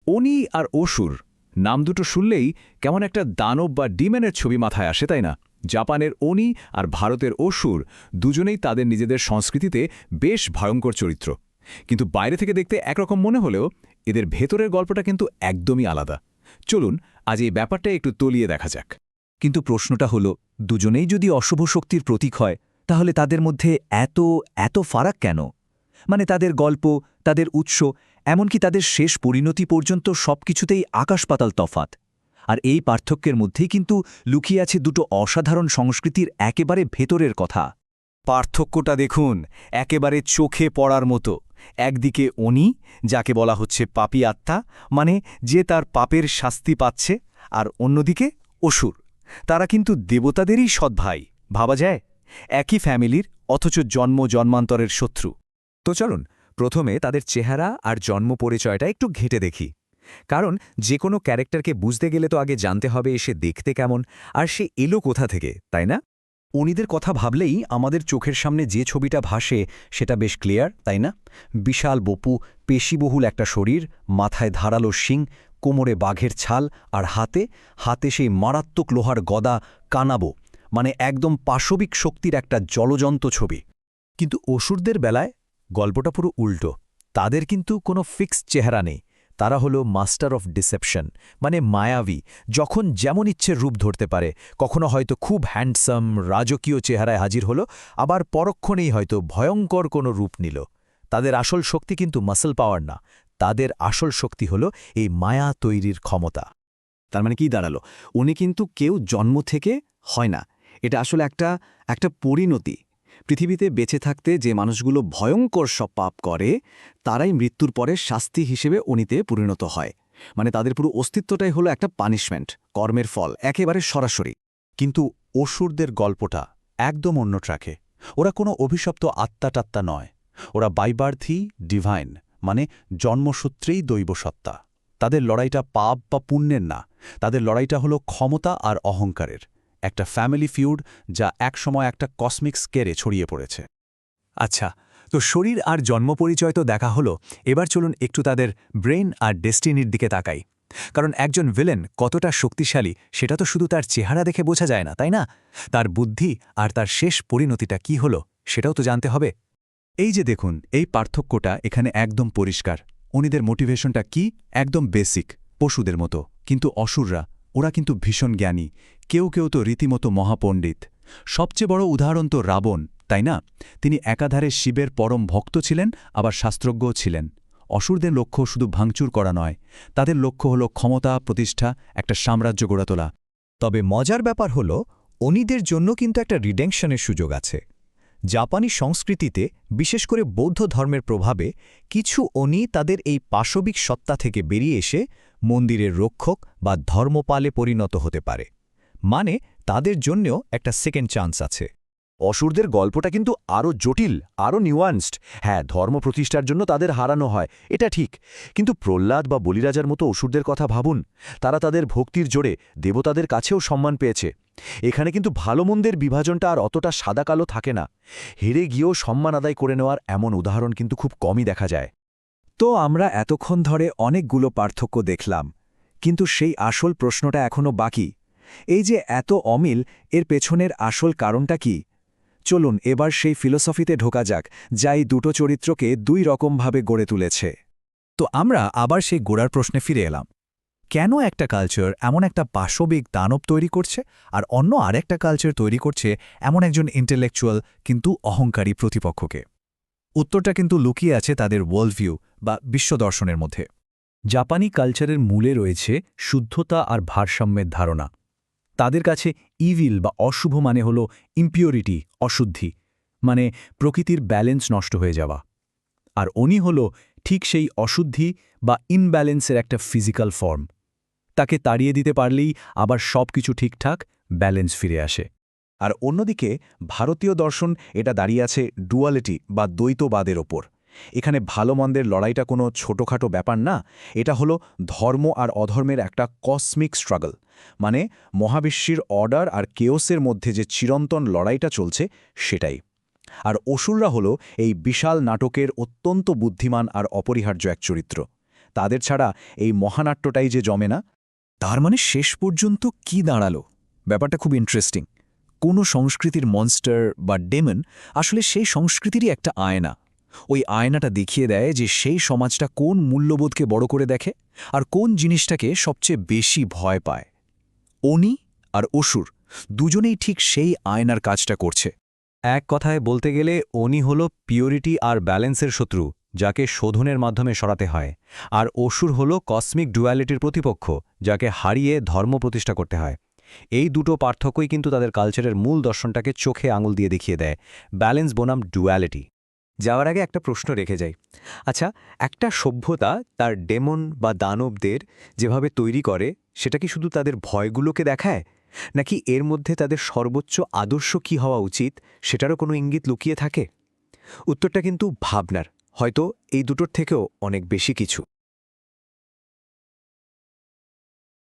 অনি আর অসুর নাম দুটো শুনলেই কেমন একটা দানব বা ডিম্যানের ছবি মাথায় আসে, তাই না? জাপানের অনি আর ভারতের অসুর দুজনেই তাদের নিজেদের সংস্কৃতিতে বেশ ভয়ঙ্কর চরিত্র। কিন্তু বাইরে থেকে দেখতে একরকম মনে হলেও এদের ভেতরের গল্পটা কিন্তু একদমই আলাদা। চলুন আজ এই ব্যাপারটা একটু তলিয়ে দেখা যাক। কিন্তু প্রশ্নটা হলো, দুজনেই যদি অশুভ শক্তির প্রতীক হয়, তাহলে তাদের মধ্যে এত এত ফারাক কেন? মানে তাদের গল্প, তাদের উৎস, এমনকি তাদের শেষ পরিণতি পর্যন্ত সবকিছুতেই আকাশ-পাতাল তফাত। আর এই পার্থক্যের মধ্যেই কিন্তু লুকিয়ে আছে দুটো অসাধারণ সংস্কৃতির একেবারে ভেতরের কথা। পার্থক্যটা দেখুন, একেবারে চোখে পড়ার মতো। একদিকে অনি, যাকে বলা হচ্ছে পাপী আত্মা, মানে যে তার পাপের শাস্তি পাচ্ছে, আর অন্যদিকে অসুর। তারা কিন্তু দেবতাদেরই সৎভাই, ভাবা যায়। একই ফ্যামিলির, অথচ জন্মান্তরের শত্রু। তো চলুন প্রথমে তাদের চেহারা আর জন্ম পরিচয়টা একটু ঘেঁটে দেখি। কারণ যে কোনো ক্যারেক্টারকে বুঝতে গেলে তো আগে জানতে হবে সে দেখতে কেমন, আর সে এলো কোথা থেকে, তাই না? উনিদের কথা ভাবলেই আমাদের চোখের সামনে যে ছবিটা ভাসে সেটা বেশ ক্লিয়ার, তাই না? বিশাল বপু, পেশিবহুল একটা শরীর, মাথায় ধারালো শিং, কোমরে বাঘের ছাল, আর হাতে হাতে সেই মারাত্মক লোহার গদা, কানাবো, মানে একদম পাশবিক শক্তির একটা জলজন্ত ছবি। কিন্তু অসুরদের বেলায় গল্পটা পুরো উল্টো। তাদের কিন্তু কোনো ফিক্সড চেহারা নেই। তারা হলো মাস্টার অফ ডিসেপশন, মানে মায়াবী, যখন যেমন ইচ্ছে রূপ ধরতে পারে। কখনো হয়তো খুব হ্যান্ডসাম রাজকীয় চেহারায় হাজির হলো, আবার পরক্ষণেই হয়তো ভয়ঙ্কর কোনো রূপ নিল। তাদের আসল শক্তি কিন্তু মাসল পাওয়ার না, তাদের আসল শক্তি হলো এই মায়া তৈরির ক্ষমতা। তার মানে কি দাঁড়ালো? উনি কিন্তু কেউ জন্ম থেকে হয় না, এটা আসলে একটা পরিণতি। পৃথিবীতে বেঁচে থাকতে যে মানুষগুলো ভয়ঙ্কর সব পাপ করে, তারাই মৃত্যুর পরে শাস্তি হিসেবে অনিতে পরিণত হয়। মানে তাদের পুরো অস্তিত্বটাই হলো একটা পানিশমেন্ট, কর্মের ফল, একেবারে সরাসরি। কিন্তু অসুরদের গল্পটা একদম অন্য ট্র্যাকে। ওরা কোনো অভিশপ্ত আত্মা নয়, ওরা বাইবার্থী ডিভাইন, মানে জন্মসূত্রেই দৈব সত্তা। তাদের লড়াইটা পাপ বা পুণ্যের না, তাদের লড়াইটা হলো ক্ষমতা আর অহংকারের। একটা ফ্যামিলি ফিউড যা একসময় একটা কসমিক স্কেরে ছড়িয়ে পড়েছে। আচ্ছা, তো শরীর আর জন্ম পরিচয় তো দেখা হলো, এবার চলুন একটু তাদের ব্রেন আর ডেস্টিনির দিকে তাকাই। কারণ একজন ভিলেন কতটা শক্তিশালী সেটা তো শুধু তার চেহারা দেখে বোঝা যায় না, তাই না? তার বুদ্ধি আর তার শেষ পরিণতিটা কি হলো সেটাও তো জানতে হবে। এই যে দেখুন, এই পার্থক্যটা এখানে একদম পরিষ্কার। উনিদের মোটিভেশনটা কি? একদম বেসিক, পশুদের মতো। কিন্তু অসুররা, ওরা কিন্তু ভীষণ জ্ঞানী। কেউ কেউ তো রীতিমতো মহাপণ্ডিত। সবচেয়ে বড় উদাহরণ তো রাবণ, তাই না? তিনি একাধারে শিবের পরম ভক্ত ছিলেন, আবার শাস্ত্রজ্ঞও ছিলেন। অসুরদের লক্ষ্য শুধু ভাঙচুর করা নয়, তাদের লক্ষ্য হলো ক্ষমতা, প্রতিষ্ঠা, একটা সাম্রাজ্য গড়ে তোলা। তবে মজার ব্যাপার হলো, অনিদের জন্য কিন্তু একটা রিডেম্পশনের সুযোগ আছে। জাপানি সংস্কৃতিতে, বিশেষ করে বৌদ্ধ ধর্মের প্রভাবে, কিছু অনি তাদের এই পাশবিক সত্তা থেকে বেরিয়ে এসে মন্দিরের রক্ষক বা ধর্মপালে পরিণত হতে পারে। মানে তাদের জন্যও একটা সেকেন্ড চান্স আছে। অসুরদের গল্পটা কিন্তু আরও জটিল, আরও নিউয়ান্সড। হ্যাঁ, ধর্ম প্রতিষ্ঠার জন্য তাদের হারানো হয়, এটা ঠিক। কিন্তু প্রহ্লাদ বা বলিরাজার মতো অসুরদের কথা ভাবুন। তারা তাদের ভক্তির জোরে দেবতাদের কাছেও সম্মান পেয়েছে। এখানে কিন্তু ভালো মন্দের বিভাজনটা আর অতটা সাদা কালো থাকে না। হেরে গিয়েও সম্মান আদায় করে নেওয়ার এমন উদাহরণ কিন্তু খুব কমই দেখা যায়। তো আমরা এতক্ষণ ধরে অনেকগুলো পার্থক্য দেখলাম, কিন্তু সেই আসল প্রশ্নটা এখনও বাকি। এই যে এত অমিল, এর পেছনের আসল কারণটা কি? চলুন এবার সেই ফিলোসফিতে ঢোকা যাক, যা এই দুটো চরিত্রকে দুই রকমভাবে গড়ে তুলেছে। তো আমরা আবার সেই গোড়ার প্রশ্নে ফিরে এলাম। কেন একটা কালচার এমন একটা পাশবিক দানব তৈরি করছে, আর অন্য আরেকটা কালচার তৈরি করছে এমন একজন ইন্টেলেকচুয়াল কিন্তু অহংকারী প্রতিপক্ষকে? উত্তরটা কিন্তু লুকিয়ে আছে তাদের ওয়ার্ল্ডভিউ বা বিশ্বদর্শনের মধ্যে। জাপানি কালচারের মূলে রয়েছে শুদ্ধতা আর ভারসাম্যের ধারণা। তাদের কাছে ইভিল বা অশুভ মানে হল ইম্পিউরিটি, অশুদ্ধি, মানে প্রকৃতির ব্যালেন্স নষ্ট হয়ে যাওয়া। আর অনি হল ঠিক সেই অশুদ্ধি বা ইনব্যালেন্সের একটা ফিজিক্যাল ফর্ম। তাকে তাড়িয়ে দিতে পারলেই আবার সব কিছু ঠিকঠাক ব্যালেন্স ফিরে আসে। আর অন্যদিকে ভারতীয় দর্শন এটা দাঁড়িয়ে আছে ডুয়ালিটি বা দ্বৈতবাদের ওপর। এখানে ভালো মন্দের লড়াইটা কোনো ছোটোখাটো ব্যাপার না, এটা হলো ধর্ম আর অধর্মের একটা কসমিক স্ট্রাগল। মানে মহাবিশ্বের অর্ডার আর কেওসের মধ্যে যে চিরন্তন লড়াইটা চলছে সেটাই। আর অসুররা হলো এই বিশাল নাটকের অত্যন্ত বুদ্ধিমান আর অপরিহার্য এক চরিত্র। তাদের ছাড়া এই মহানাট্যটাই যে জমে না। তার মানে শেষ পর্যন্ত কি দাঁড়ালো? ব্যাপারটা খুব ইন্টারেস্টিং। কোনো সংস্কৃতির মনস্টার বা ডেমন আসলে সেই সংস্কৃতিরই একটা আয়না। ওই আয়নাটা দেখিয়ে দেয় যে সেই সমাজটা কোন মূল্যবোধকে বড় করে দেখে আর কোন জিনিসটাকে সবচেয়ে বেশি ভয় পায়। অনি আর অসুর দুজনেই ঠিক সেই আয়নার কাজটা করছে। এক কথায় বলতে গেলে অনি হল পিওরিটি আর ব্যালেন্সের শত্রু, যাকে শোধনের মাধ্যমে সরাতে হয়, আর অসুর হল কসমিক ডুয়ালিটির প্রতিপক্ষ, যাকে হারিয়ে ধর্ম প্রতিষ্ঠা করতে হয়। এই দুটো পার্থক্যই কিন্তু তাদের কালচারের মূল দর্শনটাকে চোখে আঙুল দিয়ে দেখিয়ে দেয়, ব্যালেন্স বনাম ডুয়ালিটি। যাওয়ার আগে একটা প্রশ্ন রেখে যাই। আচ্ছা, একটা সভ্যতা তার ডেমন বা দানবদের যেভাবে তৈরি করে, সেটা কি শুধু তাদের ভয়গুলোকে দেখায়, নাকি এর মধ্যে তাদের সর্বোচ্চ আদর্শ কি হওয়া উচিত সেটারও কোনো ইঙ্গিত লুকিয়ে থাকে? উত্তরটা কিন্তু ভাবনার, হয়তো এই দুটোর থেকেও অনেক বেশি কিছু।